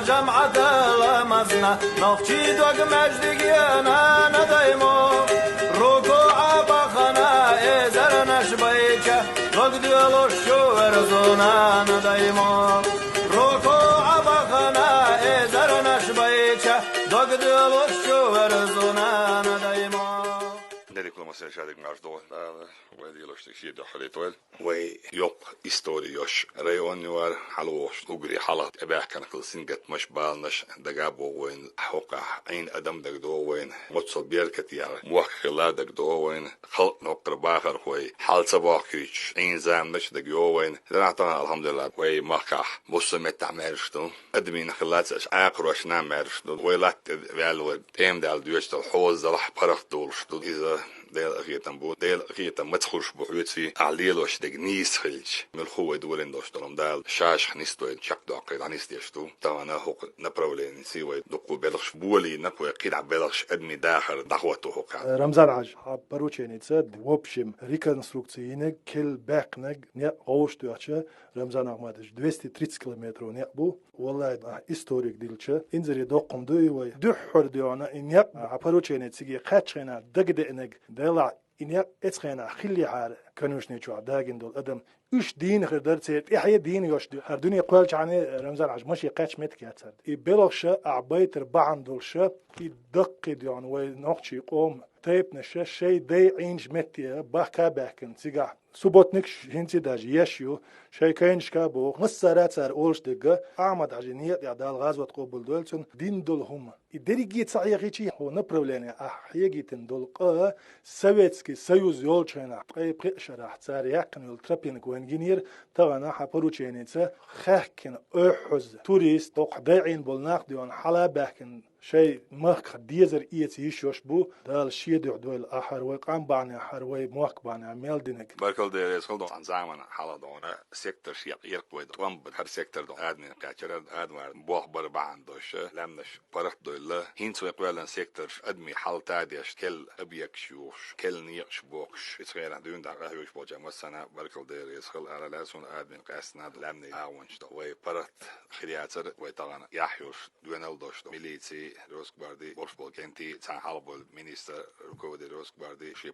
جمعة لمزنا نخشي دوق مجدقينا ندايمو ركوع بخنا إزرنا شبيكة دوق ديالو الشوار زونا ندايمو ركوع بخنا إزرنا شبيكة دوق ديالو الشوار زونا ندايمو Diplomacia šādik nāš do, vai dīloši tik šīdu xalītoil, vai jop istorioš, rajoni var حلوش ugri حالات اباحكن قلسين قد مش بالنش دقابو وين حوقع عين ادم دق دو وين متصل بيركت يعني موخلا دق دو وين خلق نقر باخر خوي حال صباحكيش عين زامنش دق يو وين دنعطانا الحمد لله وي مخح بصمت تعمرشتو ادمين خلاتش عاقروش نامرشتو ويلات فالو تيم دال دوشت الحوز دلح برخ دولشتو إذا ديل أخيتم بو ديل أخيتم متخوش بحوت في عليلوش دق نيس خلج من الخوة دولين دوشتلم دال شاش خنيستوين شك داقيد عنيستيشتو طبعا هوق نبرولين سيوي دقو بلغش بولي نبوي قيد عبلغش أدمي داخل دعوته هوق رمزان عج بروچيني تسد وبشم ريكونسترукцијинег кел бекнег не оштуаче رمزان احمدش 230 километров не бу والله историк дилче инзери доқом дуй духур дуана инья بروچيني تسيجي قاتشينا دقدئنگ دلا إنيا إتخينا خلي عار كانوش نيجوا داقين دول أدم إيش دين غير درتيت إحيا دين يوش دي هر دنيا قالش عني رمزان عج ماشي قاتش متك ياتسد يبلغش أعبيت ربعن دولش يدق ديان وينقشي قوم تايب نشا شيء دي عينج متيا باكا باكن سيجا سبوتنكش هنتي داج يشيو شيء كاينش كابو مسارات سار أولش دقة أعمد عجينية يعدال غاز وتقبل دولتون دين دول هم إدريجي تصعيقي هو نبرولاني أحيجي تندول قا سويتسكي سيوز يولشنا أي بقشرة حتار يقن يلتربين كوينجينير تغنى حبروتشيني تسا خاكن أحز توريست توق داعين بولناق ديون حلا باكن شيء مخ ديزر إيتيش يشبو دال شيء دول آخر وقام بعني حروي موك بعني عمل دينك بركل ده يسخل دون زمان حالا دونا سيكتور شيء يرقوي دوام بدهر سيكتور دون آدمي كاتشر آدمار بوخ بربعن دوش لمنش برخ دوله هينسو يقولن سيكتور آدمي حال تاديش كل أبيك شوش كل نيش بوكش يتغير دون دا غايوش بوجا مسنا بركل ده يسخل على لازون آدمي قاسنا لمني آونش دوي برت خرياتر ويطغنا يحيوش دونال دوش ميليتي روسكباردي بورشبول كنتي تاع حلبول مينيستر ركودي روسكباردي شي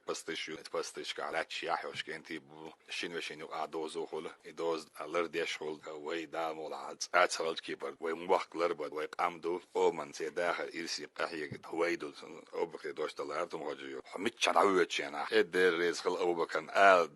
باستيش كعلاتش يحيوش كنتي شنو أدوزو خل إدوز لرديش خل وي دامول عاد أتصل كيبر وي موقت لربد وي قامدو أو من سيداخل إرسي قحية ويدو أو بقي دوش تلارتم غجيو متش عويتش أنا إدر رزقل أو بكن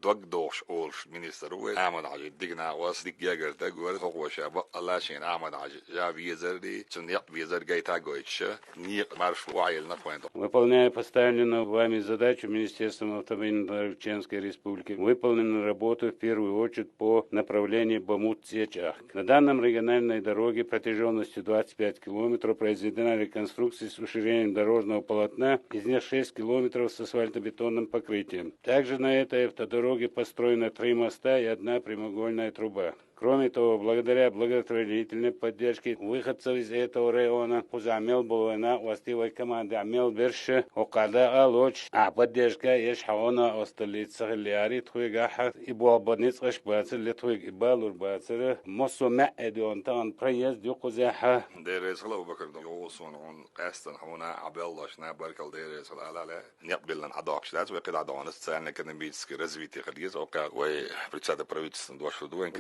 دوق دوش أولش مينيستر وي أحمد عجي دقنا واس دق يجر تقول هو شاب الله شين أحمد عجي جاب يزردي تنيق بيزر جاي تاجويتش نيق марш وعيل نفوين. Выполняя поставленную вами задачу Министерством автомобильной Чеченской Республики, выполнена работа в первую очередь по направлению Бамут-Сечах. На данном региональной дороге протяженностью 25 километров произведена реконструкция с расширением дорожного полотна, из них 6 километров с асфальтобетонным покрытием. Также на этой автодороге построено 3 моста и 1 прямоугольная труба. Кроме того, благодаря благотворительной поддержке выходцев из этого района, Хузамел Булвена, властивой команды Амел Берше, Окада Алоч, а поддержка Ешхауна осталица Хилиари, Твигаха, и Буабанец Ашбацер, Литвиг Ибалур Бацер, Мосума Эдионтан, проезд Юкузяха. ديريز خلو بكر يوصون عن قاستن هنا عبالله شنا بركل ديريز خلا لا نقبل لن عداقش لا وقد عدانا سالنا كنا بيتسك развитие خليز أوكا وبريتساد правительство دوش دوين.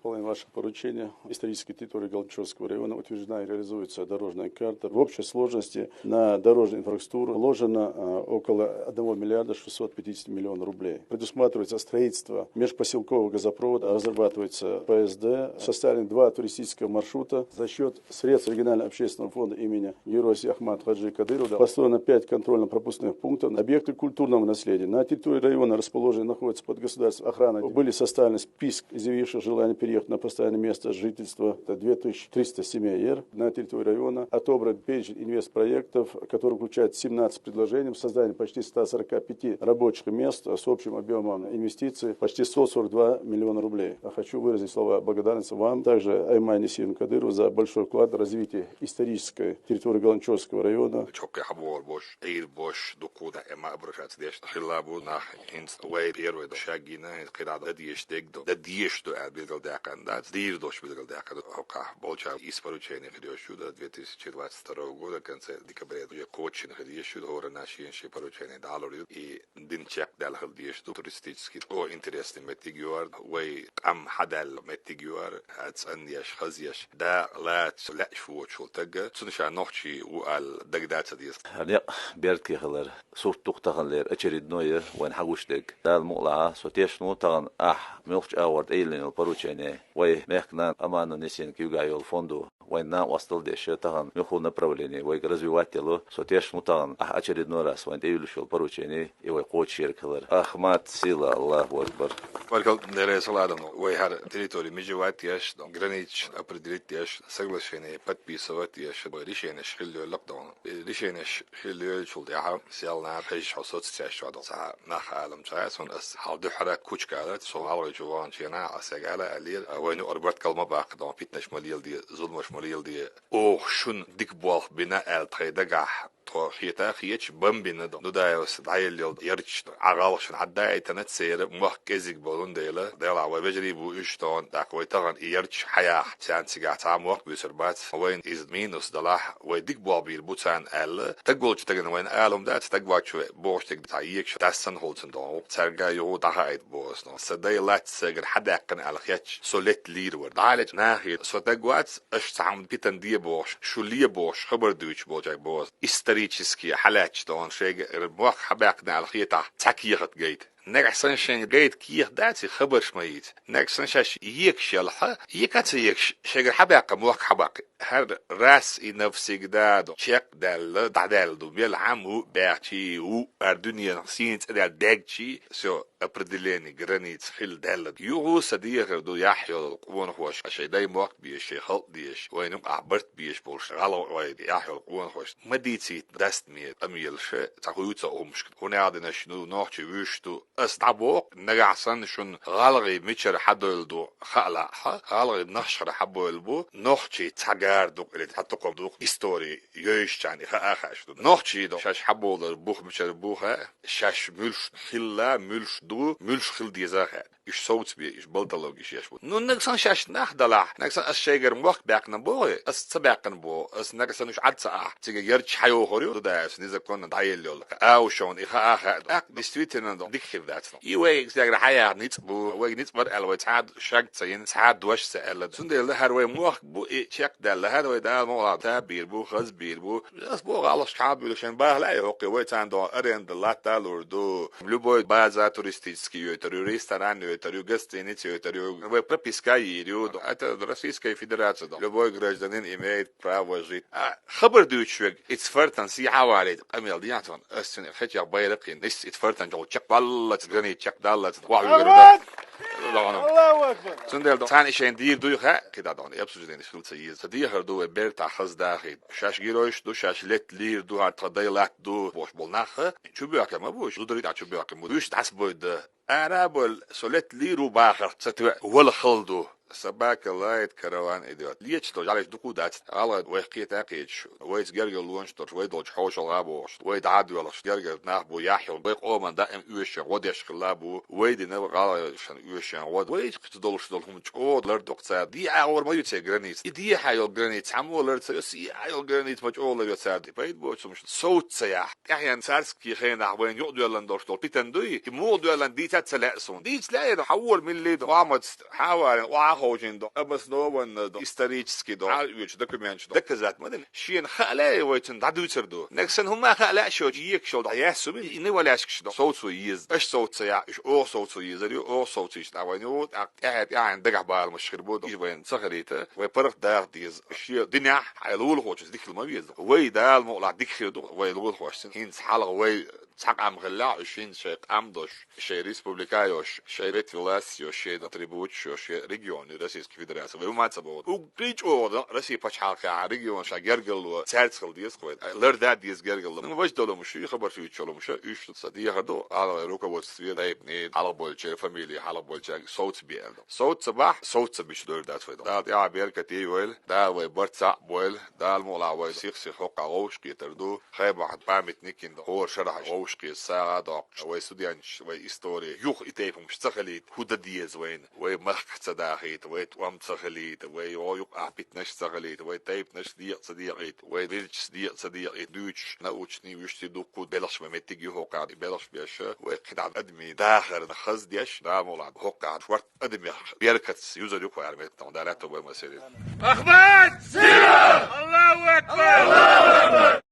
Исполняем ваше поручение. Исторической территории Галчевского района утверждена и реализуется дорожная карта. В общей сложности на дорожную инфраструктуру вложено около 1 миллиарда 650 миллионов рублей. Предусматривается строительство межпоселкового газопровода, разрабатывается ПСД, составлены 2 туристических маршрута. За счет средств регионального общественного фонда имени Героя Ахмад Хаджи Кадырова построено 5 контрольно-пропускных пунктов. Объекты культурного наследия на территории района расположены, находятся под государственной охраной. Были составлены список изъявивших желание перейти переехать на постоянное место жительства. Это 2300 семей на территории района. Отобран перечень инвестпроектов, который включает 17 предложений, создание почти 145 рабочих мест с общим объемом инвестиций почти 142 миллиона рублей. Я хочу выразить слова благодарности вам, также Аймане Сирину Кадырову за большой вклад в развитие исторической территории Галанчевского района. года, конце декабря, кочин ходишь, говорю, наши поручения доллары и динчак дал ходишь, туристический, о интересный метигюар, وي أم حدا المتجوار هتسأنيش خزيش دا لا شو تجا تنشأ نحشي وقال دقدات ديس هنيا بيرتكي خلر صورت تختخلر أشرد نوية وين حقوش لك دا المقلعة سوتيش نو تغن ملخش أورد إيلين البروتشيني وي مهكنا أمانو نسين كيوغايو الفوندو وين نا وصل ديش تغن ملخو направление وي развивать его сотеш мутаган очередной раз وين إيلوشول البروتشيني يوي قوت شير خلر أحمد سيلا الله أكبر Маркал Нересаладом, Уэйхар территории межевать яш, гранич определить яш, соглашение подписывать яш, решение шхилю локдаун, решение шхилю шулдяха, сел на хейш хосот сяш вадал, са нах алам чаяс, он ас халду хара кучкалат, со алгы жуан чена, асагала алир, وينو أربعة كلمة باق دام بيتنش مليل دي ظلمش مليل دي أوه شون ديك بوال بنا التخيدقح خيتا خيتش بمبين دو دايوس دايل يرتش عقالش عداي تنتسير مخكزك بولون ديلا ديلا وبجري بو اشتون داك ويتغن يرتش حياة تان سيغا تام وقت بيسربات وين إز مينوس دلاح ويديك بوابير بوتان أل تقولش تغن وين ألم دات تقواتش بوش تك تايكش تاسن هولتن دو ترقا يو دهايد بوس نو سداي لات سيغر حداقن على خيتش سوليت ليرور دالج ناخي سو تقوات اش تعمد بيتن دي بوش شو ليه بوش خبر دوش بوجاك بوس исторические حالات دون شيء ربوخ حباقنا على خيطة تكيخت جيد نكسن شين جيد كيه داتي خبر شميت نكسن شاش يكش يلحق يكات يكش شيء حباق موخ حباق هر راس نفسك دادو شيك دال دادال دو بيل عمو باعتي و الدنيا سينت دال داجي سو определение границ хил дал югу садиер до яхьо قوون خوش شيء داي موقت بيش شيء خلط ديش وينم عبرت بيش بولش غلو وايد يحيو قوون خوش مديتي دست مي اميل شيء تقويت امش هنا عندنا شنو نوحتي ويشتو استعبوق نجعسن شن غلغي ميتشر حدو دو خلع غلغي نخشر حبو البو نوحتي تاجار دو اللي تحطكم دو هيستوري يوش يعني خاخش نوحتي دو شاش حبو البوخ ميتشر بوخه شاش ملش خلا ملش دو ملش خل دي زاخه إيش صوت بيه إيش بلطلوج إيش يشبه نو نقصان شاش نخدلع نقصان الشيجر موقت باقنا بوه السباقنا بوه نقصان مش عد ساعة تيجي يرتش حيو خوريو ده نيزا كنا دايل يلا أو شون إخا أخا ديستريتنا ديك خير ذاتنا يوي شيجر حياة نيت بو وي نيت بر ألوي تعاد شاق تسين تعاد دوش سأل سندل ده هروي موقت بو إيه شاق ده هروي ده موقع تابير بو خز بير بو بس بو على شعب يلشان باه لا يوقي وي تاندو أرند لاتا لوردو بلوبوي بازا توريستيسكي توريستران تريو гостиницы, тريو прописка идет, это Российская Федерация. Любой гражданин имеет право жить. خبر دوتشوك اتفرتن سي حوالي أميل دياتون أستن خيتي بايرقين نس اتفرتن جو تشك بالله تغني تشك دالله الله أكبر سندل ثاني شيء دير دوخة كده دون يبسط جدين شغل سيء صديق دو بيرت خز داخل شاش جيروش دو شاش لت لير دو هتضيلات دو بوش بولناخ شو بياك ما بوش دو دريد شو بياك مودوش تحسبود أنا بول سولت ليرو باخر ستوى ولا خلدو سباك لايت كروان إديوت ليش تو جالس دكودات على وحكيت أكيدش ويت جرجل لونش تر ويت دوج حوش الغابوش ويت عاد ولا جرجل ناخبو يحيى بيق أومن دائم يوش وديش خلابو ويد نبغى على شان يوش ود ويت كتدولش دولهم تقود لرد وقتاد دي أول ما يتسع جرانيت دي حيو جرانيت عمو لرد سياسي حيو جرانيت مجول لرد ساد بيت بوش مش صوت سياح يعني سارسكي خينا وين يقدر لندوش دول بيتندوي مو دول دي تتسلقسون دي تلاقي حول من اللي وعمد حاول خوجين دو أبس نوون دو исторический دو عالويش دكومنتش دو دكزات مدن شين خاله ويتن دادوتر دو نكسن هما خاله شو جيك شو دا ياسو بي إني ولا أشكش دو صوت سويز إيش صوت سيا إيش أو صوت سويز ريو أو صوت إيش ناوينو قاعد يعني دقع بال مشخر بود إيش وين صخريته ويبرق دار ديز شيء دنيا حيلول خوش ديك المبيز وي دال مولع ديك خيدو وي لول خوش هينس حلقة وي تحق عم غلاء شين شيء أمدوش شيء ريسبوبليكايوش شيء ريت فيلاسيو شيء أتريبوتشو شيء ريجيون من روسيا فيدراسيون وما تسبوت وقريج او روسيا باشحال ريجيون شا جرجل سالسل ديس كويت لر ذات ديس جرجل ما واش دولو مش خبر في تشولو مش ايش صديق هذا على روكا وستري دايب على بولشة فاميلي على بولشة صوت بيال صوت صباح صوت بيش دور دات فيدا دات يا بيركتي ويل دا وي برتسا ويل دا المولا وي سيخ حقا غوش كيتردو خيب واحد بامت نيكين هو شرح غوش كي ساعة دوق وي سوديانش وي استوري يوخ إتايفهم مشتغليت هودا ديز وين وي مخ تصداخيت وي توام تصغليت وي يوق أحبيت نش تصغليت وي تايب نش صديقيت وي بيلش صديقيت دوتش ناوتشني ويشتي دوكو بلش ممتيجي هوقع بلش بيش وي قطع أدمي داخل نخز ديش دا مولا هوقع شورت أدمي بيركت يوزر يوقع عرمت دارته وي مسيرين أحمد سيرة الله أكبر